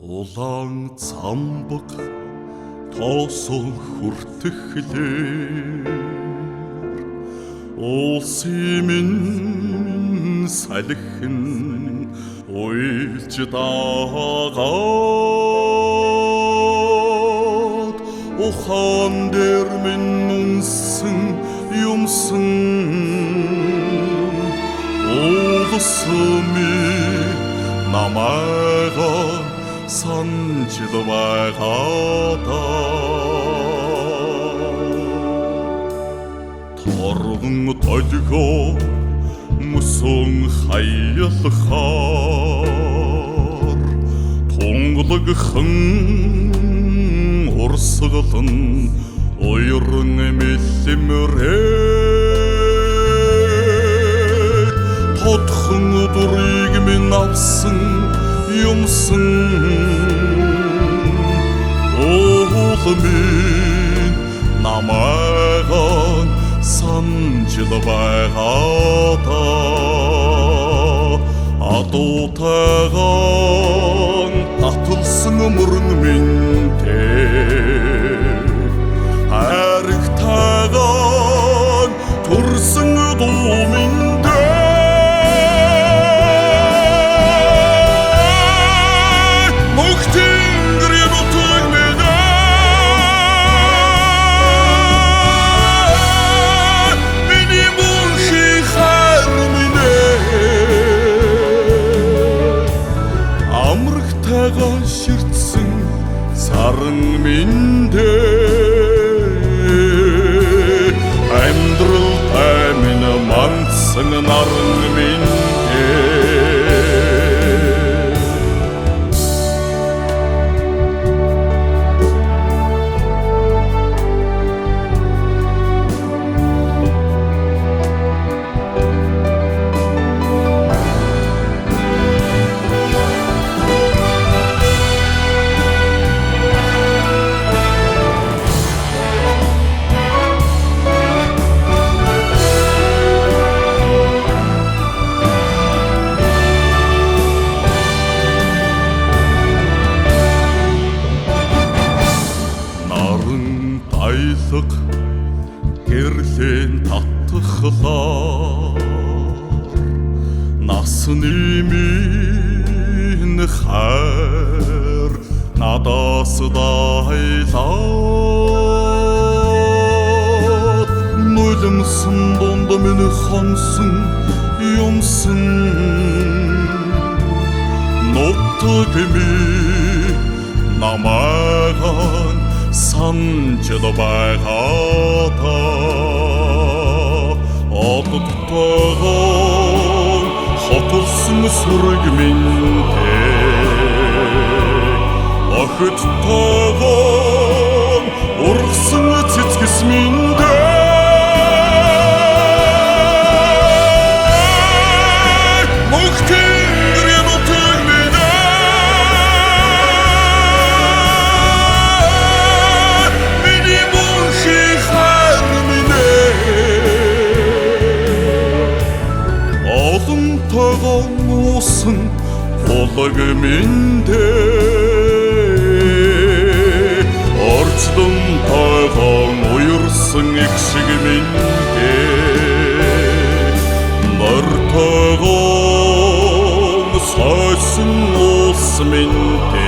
Улаан цамбаг тоосон хүртэхлээр улсын минь салхин уйлж дагаад ухаан дээр минь үнсэн юмсан улсын минь намайга санжил байгаадаа торгон толгоо мөсөн хаялахаар тунгалагхан урсгалан уйран мэлэмрээ тодхон өдрийг минь авсан юмсан уулмын намайга санжил байгаадаа адуутайгаан таталсан мөрөн минтэй хайртайгаан төрсөн дуу минтэй ширтсэн саран миндээ амьдрал таймын мандсан наран миндээ гэрлэн татхлаар насны минь хайр надаас дайлаад нулимсан донд минь хонсон юмсан нутаг минь намайга санжил байгаадаа одоттойгоо хотолсон сүрэг минтэй охидтойгоо ургасан цэцгэс минтэй төгөөсөн болог миндээ орчлон тойгоон уйрсан эгшиг миндээ нар тойгоон сойсон уус миндээ